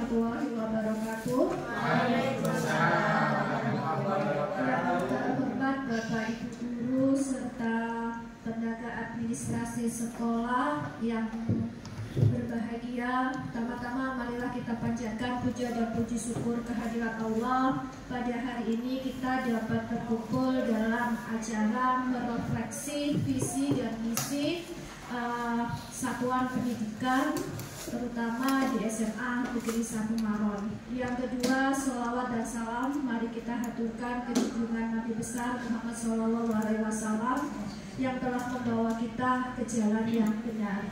warahmatullahi wabarakatuh. Waalaikumsalam warahmatullahi wabarakatuh. Terhormat Bapak Ibu guru serta tenaga administrasi sekolah yang berbahagia, pertama-tama marilah kita panjatkan puja dan puji syukur kehadirat Allah. Pada hari ini kita dapat berkumpul dalam acara merefleksi visi dan misi satuan pendidikan, terutama di SMA Negeri 1 Maron. Yang kedua, sholawat dan salam mari kita haturkan ke junjungan Nabi besar Muhammad SAW yang telah membawa kita ke jalan yang benar.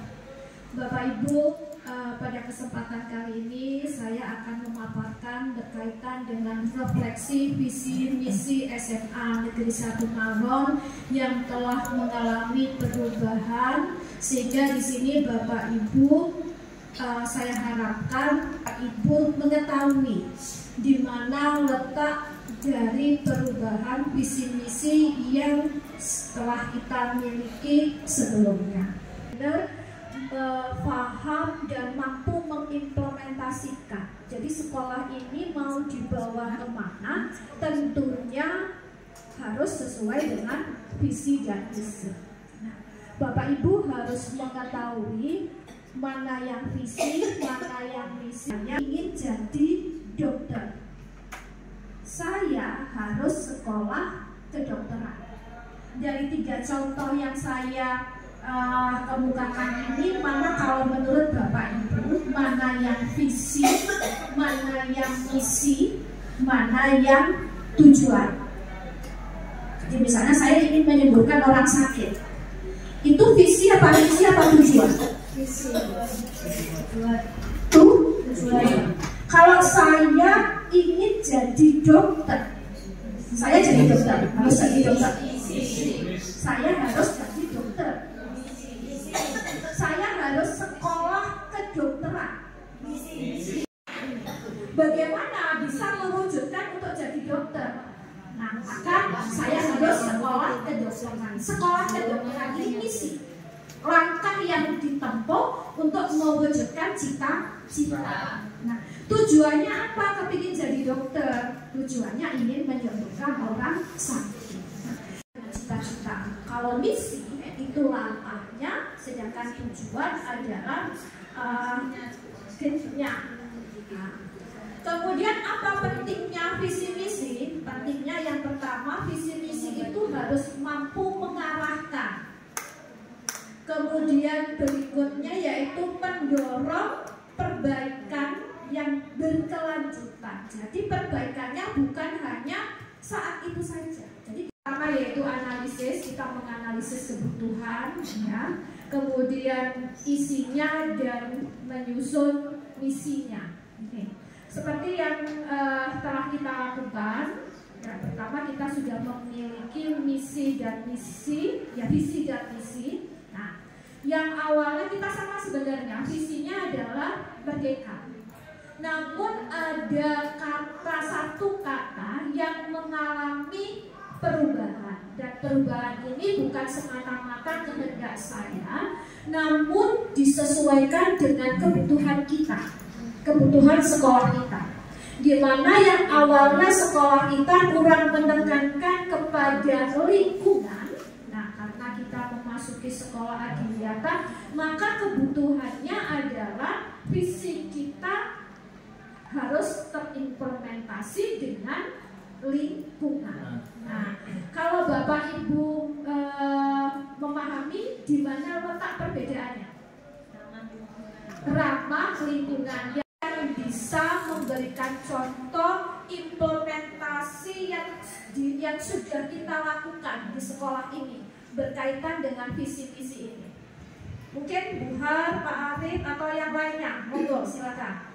Bapak Ibu, pada kesempatan kali ini saya akan memaparkan berkaitan dengan refleksi visi misi SMA Negeri 1 Maron yang telah mengalami perubahan, sehingga di sini Bapak Ibu saya harapkan Bapak Ibu mengetahui di mana letak dari perubahan visi misi yang telah kita miliki sebelumnya. Paham dan mampu mengimplementasikan. Jadi sekolah ini mau dibawa kemana, tentunya harus sesuai dengan visi dan misi. Nah, Bapak Ibu harus mengetahui mana yang visi, mana yang misi. Saya ingin jadi dokter, saya harus sekolah kedokteran. Dari 3 contoh yang saya kemukakan ini, mana kalau menurut Bapak Ibu, mana yang visi, mana yang misi, mana yang tujuan. Jadi misalnya saya ingin menyembuhkan orang sakit, itu visi apa misi apa tujuan? Visi. Tujuan. Kalau saya ingin jadi dokter, saya jadi dokter, harus jadi dokter. Saya harus jadi dokter. Saya harus sekolah kedokteran. Bagaimana bisa mewujudkan untuk jadi dokter? Nah, maka saya harus sekolah kedokteran. Sekolah kedokteran ini misi, langkah yang ditempuh untuk mewujudkan cita-cita. Nah, tujuannya apa kepingin jadi dokter? Tujuannya ingin menyembuhkan orang sakit. Cita-cita. Kalau misi itu langkahnya, sedangkan tujuan adalah goalnya. Kemudian apa pentingnya visi misi? Pentingnya yang pertama, visi misi itu harus mampu mengarahkan. Kemudian berikutnya yaitu mendorong perbaikan yang berkelanjutan. Jadi perbaikannya bukan hanya saat itu saja. Jadi pertama yaitu analisis, kita menganalisis kebutuhan, ya. Kemudian isinya dan menyusun misinya. Oke. Seperti yang telah kita lakukan, ya, pertama kita sudah memiliki misi dan misi, ya visi dan misi. Nah, yang awalnya kita sama sebenarnya visinya adalah merdeka. Namun ada satu kata yang mengalami perubahan, dan perubahan ini bukan semata-mata kehendak saya, namun disesuaikan dengan kebutuhan kita, kebutuhan sekolah kita. Di mana yang awalnya sekolah kita kurang menekankan kepada lingkungan, nah karena kita memasuki sekolah adiwiyata, maka kebutuhannya adalah visi kita harus terimplementasi dengan lingkungan. Nah, kalau Bapak Ibu memahami di mana letak perbedaannya, ramah lingkungan yang bisa memberikan contoh implementasi yang sudah kita lakukan di sekolah ini berkaitan dengan visi misi ini. Mungkin Bu Har, Pak Arif atau yang lainnya, monggo silakan.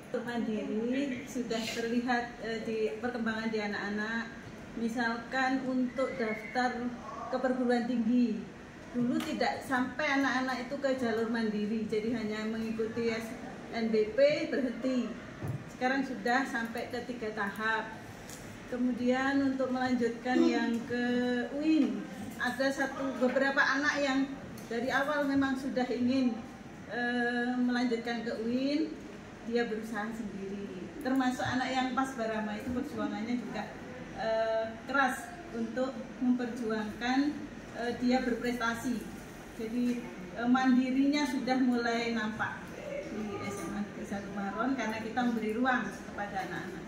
Mandiri sudah terlihat di perkembangan di anak-anak, misalkan untuk daftar ke perguruan tinggi. Dulu tidak sampai anak-anak itu ke jalur mandiri, jadi hanya mengikuti SNBP berhenti. Sekarang sudah sampai ke 3 tahap. Kemudian untuk melanjutkan yang ke UIN, ada beberapa anak yang dari awal memang sudah ingin melanjutkan ke UIN. dia berusaha sendiri. Termasuk anak yang pas Barama itu perjuangannya juga keras untuk memperjuangkan dia berprestasi. Jadi mandirinya sudah mulai nampak di SMA Negeri 1 Maron karena kita memberi ruang kepada anak-anak.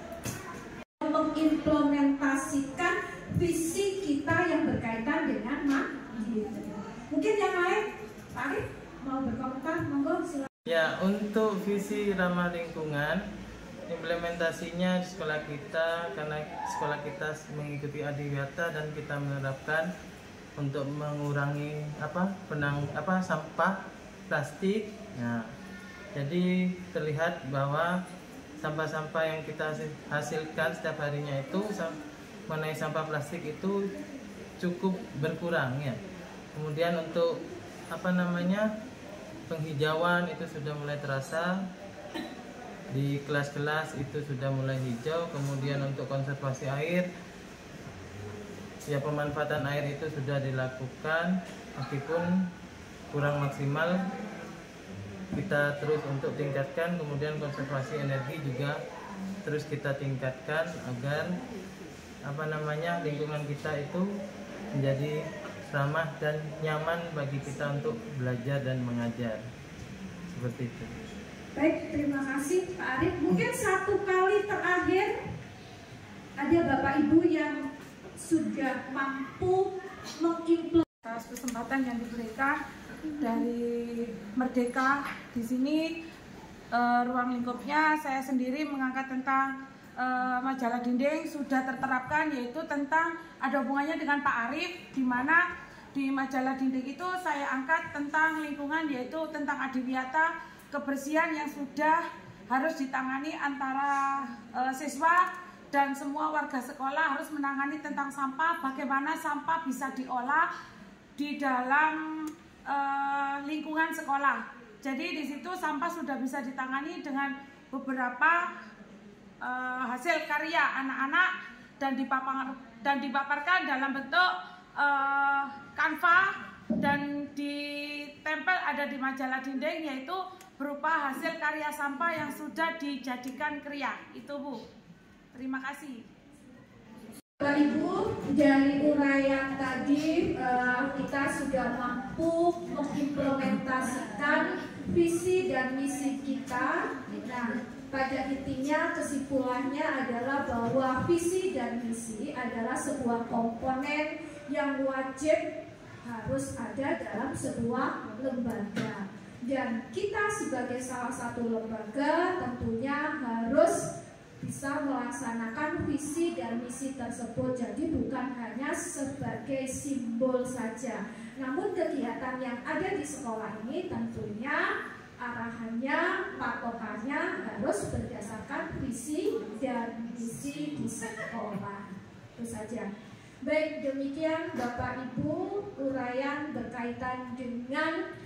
Mengimplementasikan visi kita yang berkaitan dengan mandiri. Mungkin yang lain, Pak Arif mau berkomentar, monggo silakan. Ya, untuk visi ramah lingkungan, implementasinya di sekolah kita, karena sekolah kita mengikuti adiwiyata dan kita menerapkan untuk mengurangi sampah plastik. Nah, jadi terlihat bahwa sampah-sampah yang kita hasilkan setiap harinya itu mengenai sampah plastik itu cukup berkurang ya. Kemudian untuk penghijauan itu sudah mulai terasa di kelas-kelas, itu sudah mulai hijau. Kemudian untuk konservasi air, ya pemanfaatan air itu sudah dilakukan meskipun kurang maksimal, kita terus untuk tingkatkan. Kemudian konservasi energi juga terus kita tingkatkan agar lingkungan kita itu menjadi ramah dan nyaman bagi kita untuk belajar dan mengajar, seperti itu. Baik, terima kasih Pak Arif. Mungkin satu kali terakhir, ada Bapak Ibu yang sudah mampu mengimplementasi atas kesempatan yang diberikan dari Merdeka. Di sini ruang lingkupnya saya sendiri mengangkat tentang majalah dinding sudah terterapkan, yaitu tentang ada hubungannya dengan Pak Arif, di mana di majalah dinding itu saya angkat tentang lingkungan, yaitu tentang adiwiyata kebersihan yang sudah harus ditangani antara siswa dan semua warga sekolah, harus menangani tentang sampah, bagaimana sampah bisa diolah di dalam lingkungan sekolah. Jadi di situ sampah sudah bisa ditangani dengan beberapa hasil karya anak-anak dan dipaparkan dalam bentuk kanva dan ditempel ada di majalah dinding, yaitu berupa hasil karya sampah yang sudah dijadikan kriya. Itu Bu. Terima kasih. Bapak Ibu, dari uraian tadi kita sudah mampu mengimplementasikan visi dan misi kita. Nah, pada intinya kesimpulannya adalah bahwa visi dan misi adalah sebuah komponen yang wajib harus ada dalam sebuah lembaga. Dan kita sebagai salah satu lembaga tentunya harus bisa melaksanakan visi dan misi tersebut. Jadi bukan hanya sebagai simbol saja, namun kegiatan yang ada di sekolah ini tentunya arahannya, patokannya harus berdasarkan visi dan misi di sekolah. Itu saja. Baik, demikian Bapak Ibu uraian berkaitan dengan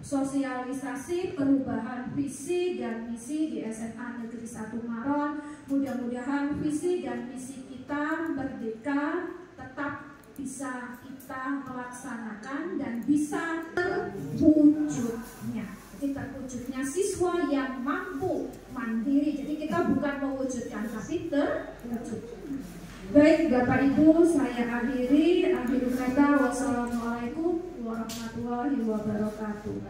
sosialisasi perubahan visi dan misi di SMA Negeri 1 Maron. Mudah-mudahan visi dan misi kita Merdeka tetap bisa kita melaksanakan dan bisa terwujudnya. Jadi terwujudnya siswa yang mampu mandiri. Jadi kita bukan mewujudkan, tapi terwujud. Baik Bapak Ibu, saya akhiri. Akhirul kata, wassalamualaikum warahmatullahi wabarakatuh.